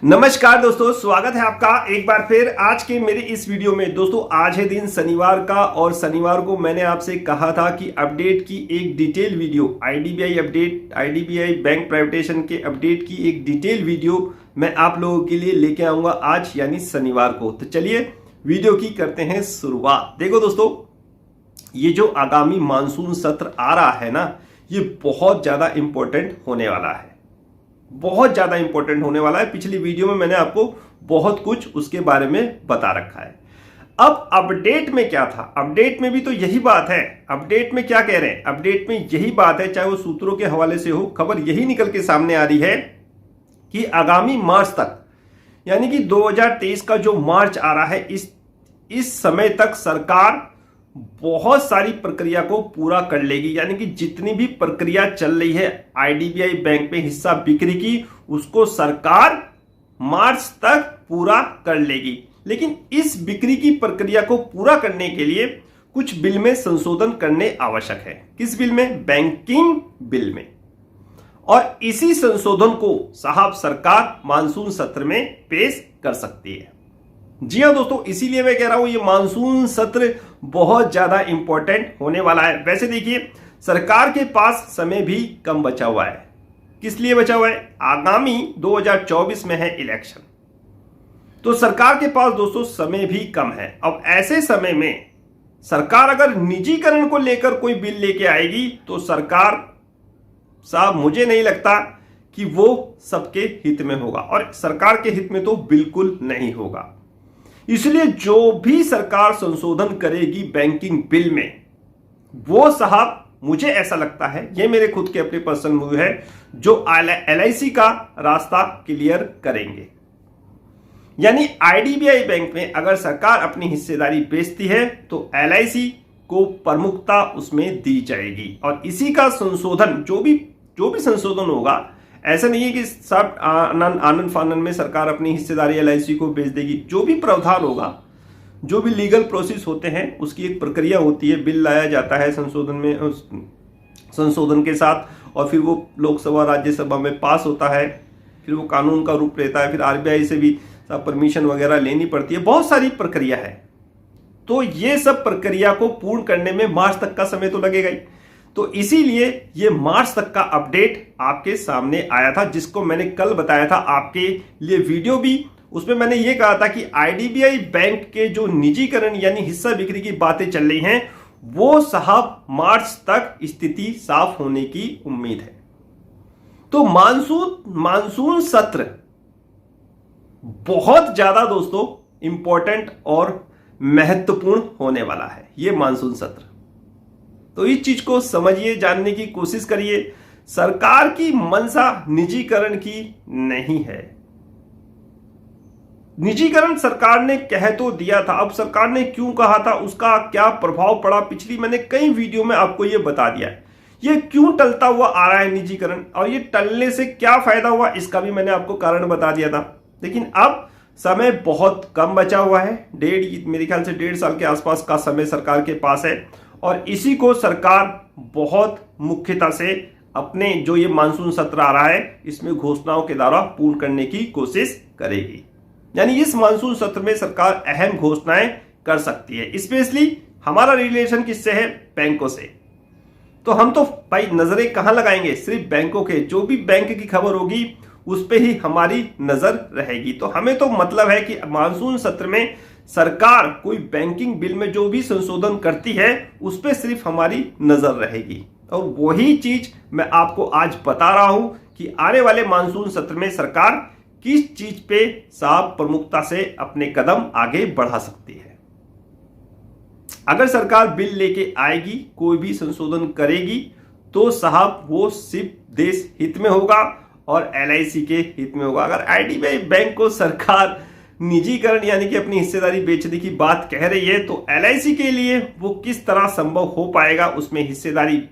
नमस्कार दोस्तों, स्वागत है आपका एक बार फिर आज के मेरे इस वीडियो में। दोस्तों आज है दिन शनिवार का और शनिवार को मैंने आपसे कहा था कि अपडेट की एक detail video, IDBI update, IDBI bank privatisation के अपडेट की एक डिटेल वीडियो मैं आप लोगों के लिए लेके आऊंगा आज यानी शनिवार को। तो चलिए वीडियो की करते हैं शुरुआत। देखो दोस्तों, ये जो आगामी मानसून सत्र आ रहा है ना, ये बहुत ज्यादा इंपॉर्टेंट होने वाला है, बहुत ज्यादा इंपॉर्टेंट होने वाला है। पिछली वीडियो में मैंने आपको बहुत कुछ उसके बारे में बता रखा है। अब अपडेट में क्या था, अपडेट में भी तो यही बात है। अपडेट में क्या कह रहे हैं, अपडेट में यही बात है, चाहे वो सूत्रों के हवाले से हो, खबर यही निकल के सामने आ रही है कि आगामी मार्च तक यानी कि 2023 का जो मार्च आ रहा है, इस समय तक सरकार बहुत सारी प्रक्रिया को पूरा कर लेगी। यानी कि जितनी भी प्रक्रिया चल रही है आईडीबीआई बैंक में हिस्सा बिक्री की, उसको सरकार मार्च तक पूरा कर लेगी। लेकिन इस बिक्री की प्रक्रिया को पूरा करने के लिए कुछ बिल में संशोधन करने आवश्यक है। किस बिल में? बैंकिंग बिल में। और इसी संशोधन को साहब सरकार मानसून सत्र में पेश कर सकती है। जी हां दोस्तों, इसीलिए मैं कह रहा हूं ये मानसून सत्र बहुत ज्यादा इंपॉर्टेंट होने वाला है। वैसे देखिए, सरकार के पास समय भी कम बचा हुआ है। किस लिए बचा हुआ है? आगामी 2024 में है इलेक्शन, तो सरकार के पास दोस्तों समय भी कम है। अब ऐसे समय में सरकार अगर निजीकरण को लेकर कोई बिल लेके आएगी तो सरकार साहब मुझे नहीं लगता कि वो सबके हित में होगा, और सरकार के हित में तो बिल्कुल नहीं होगा। इसलिए जो भी सरकार संशोधन करेगी बैंकिंग बिल में, वो साहब मुझे ऐसा लगता है, ये मेरे खुद के अपने पर्सनल व्यू है, जो एलआईसी का रास्ता क्लियर करेंगे। यानी आईडीबीआई बैंक में अगर सरकार अपनी हिस्सेदारी बेचती है तो एलआईसी को प्रमुखता उसमें दी जाएगी। और इसी का संशोधन, जो भी संशोधन होगा, ऐसा नहीं है कि सब आनंद फानन में सरकार अपनी हिस्सेदारी एलआईसी को बेच देगी। जो भी प्रावधान होगा, जो भी लीगल प्रोसेस होते हैं, उसकी एक प्रक्रिया होती है। बिल लाया जाता है संशोधन के साथ, और फिर वो लोकसभा राज्यसभा में पास होता है, फिर वो कानून का रूप लेता है, फिर आरबीआई से भी सब परमिशन वगैरह लेनी पड़ती है। बहुत सारी प्रक्रिया है। तो ये सब प्रक्रिया को पूर्ण करने में मार्च तक का समय तो लगेगा ही। तो इसीलिए ये मार्च तक का अपडेट आपके सामने आया था, जिसको मैंने कल बताया था आपके लिए वीडियो भी। उसमें मैंने ये कहा था कि आईडीबीआई बैंक के जो निजीकरण यानी हिस्सा बिक्री की बातें चल रही हैं, वो साहब मार्च तक स्थिति साफ होने की उम्मीद है। तो मानसून सत्र बहुत ज्यादा दोस्तों इंपॉर्टेंट और महत्वपूर्ण होने वाला है, ये मानसून सत्र। तो इस चीज को समझिए, जानने की कोशिश करिए। सरकार की मंशा निजीकरण की नहीं है। निजीकरण सरकार ने कह तो दिया था, अब सरकार ने क्यों कहा था, उसका क्या प्रभाव पड़ा, पिछली मैंने कई वीडियो में आपको यह बता दिया है। ये क्यों टलता हुआ आ रहा है निजीकरण, और ये टलने से क्या फायदा हुआ, इसका भी मैंने आपको कारण बता दिया था। लेकिन अब समय बहुत कम बचा हुआ है, मेरे ख्याल से 1.5 साल के आसपास का समय सरकार के पास है, और इसी को सरकार बहुत मुख्यता से अपने जो ये मानसून सत्र आ रहा है, इसमें घोषणाओं के द्वारा पूर्ण करने की कोशिश करेगी। यानी इस मानसून सत्र में सरकार अहम घोषणाएं कर सकती है। स्पेशली हमारा रिलेशन किससे है? बैंकों से। तो हम तो भाई नजरें कहां लगाएंगे? सिर्फ बैंकों के, जो भी बैंक की खबर होगी उस पे ही हमारी नजर रहेगी। तो हमें तो मतलब है कि मानसून सत्र में सरकार कोई बैंकिंग बिल में जो भी संशोधन करती है, उस पर सिर्फ हमारी नजर रहेगी। और वही चीज मैं आपको आज बता रहा हूं कि आने वाले मानसून सत्र में सरकार किस चीज पे साफ प्रमुखता से अपने कदम आगे बढ़ा सकती है। अगर सरकार बिल लेके आएगी, कोई भी संशोधन करेगी, तो साहब वो सिर्फ देश हित में होगा और एलआईसी के हित में होगा। अगर आईडीबीआई बैंक को सरकार निजीकरण यानी कि अपनी हिस्सेदारी बेचने की बात कह रही है, तो एलआईसी के लिए वो किस तरह संभव हो पाएगा उसमें हिस्सेदारी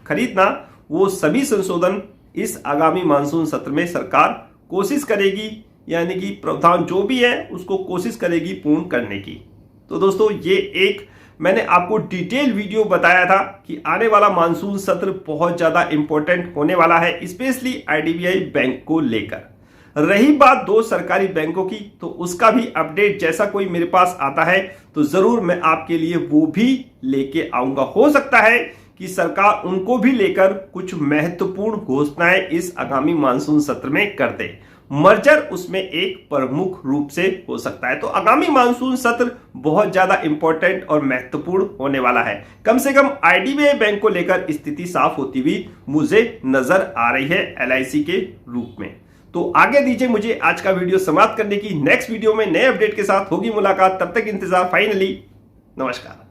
खरीदना, वो सभी संशोधन इस आगामी मानसून सत्र में सरकार कोशिश करेगी, यानी कि प्रावधान जो भी है उसको कोशिश करेगी पूर्ण करने की। तो दोस्तों, ये एक मैंने आपको डिटेल वीडियो बताया था कि आने वाला मानसून सत्र बहुत ज्यादा इंपॉर्टेंट होने वाला है, स्पेशली आईडीबीआई बैंक को लेकर। रही बात दो सरकारी बैंकों की, तो उसका भी अपडेट जैसा कोई मेरे पास आता है तो जरूर मैं आपके लिए वो भी लेके आऊंगा। हो सकता है कि सरकार उनको भी लेकर कुछ महत्वपूर्ण घोषणाएं इस आगामी मानसून सत्र में कर दे। मर्जर उसमें एक प्रमुख रूप से हो सकता है। तो आगामी मानसून सत्र बहुत ज्यादा इंपॉर्टेंट और महत्वपूर्ण होने वाला है। कम से कम आईडीबीआई बैंक को लेकर स्थिति साफ होती हुई मुझे नजर आ रही है एलआईसी के रूप में। तो आगे दीजिए मुझे आज का वीडियो समाप्त करने की। नेक्स्ट वीडियो में नए अपडेट के साथ होगी मुलाकात। तब तक इंतजार। फाइनली नमस्कार।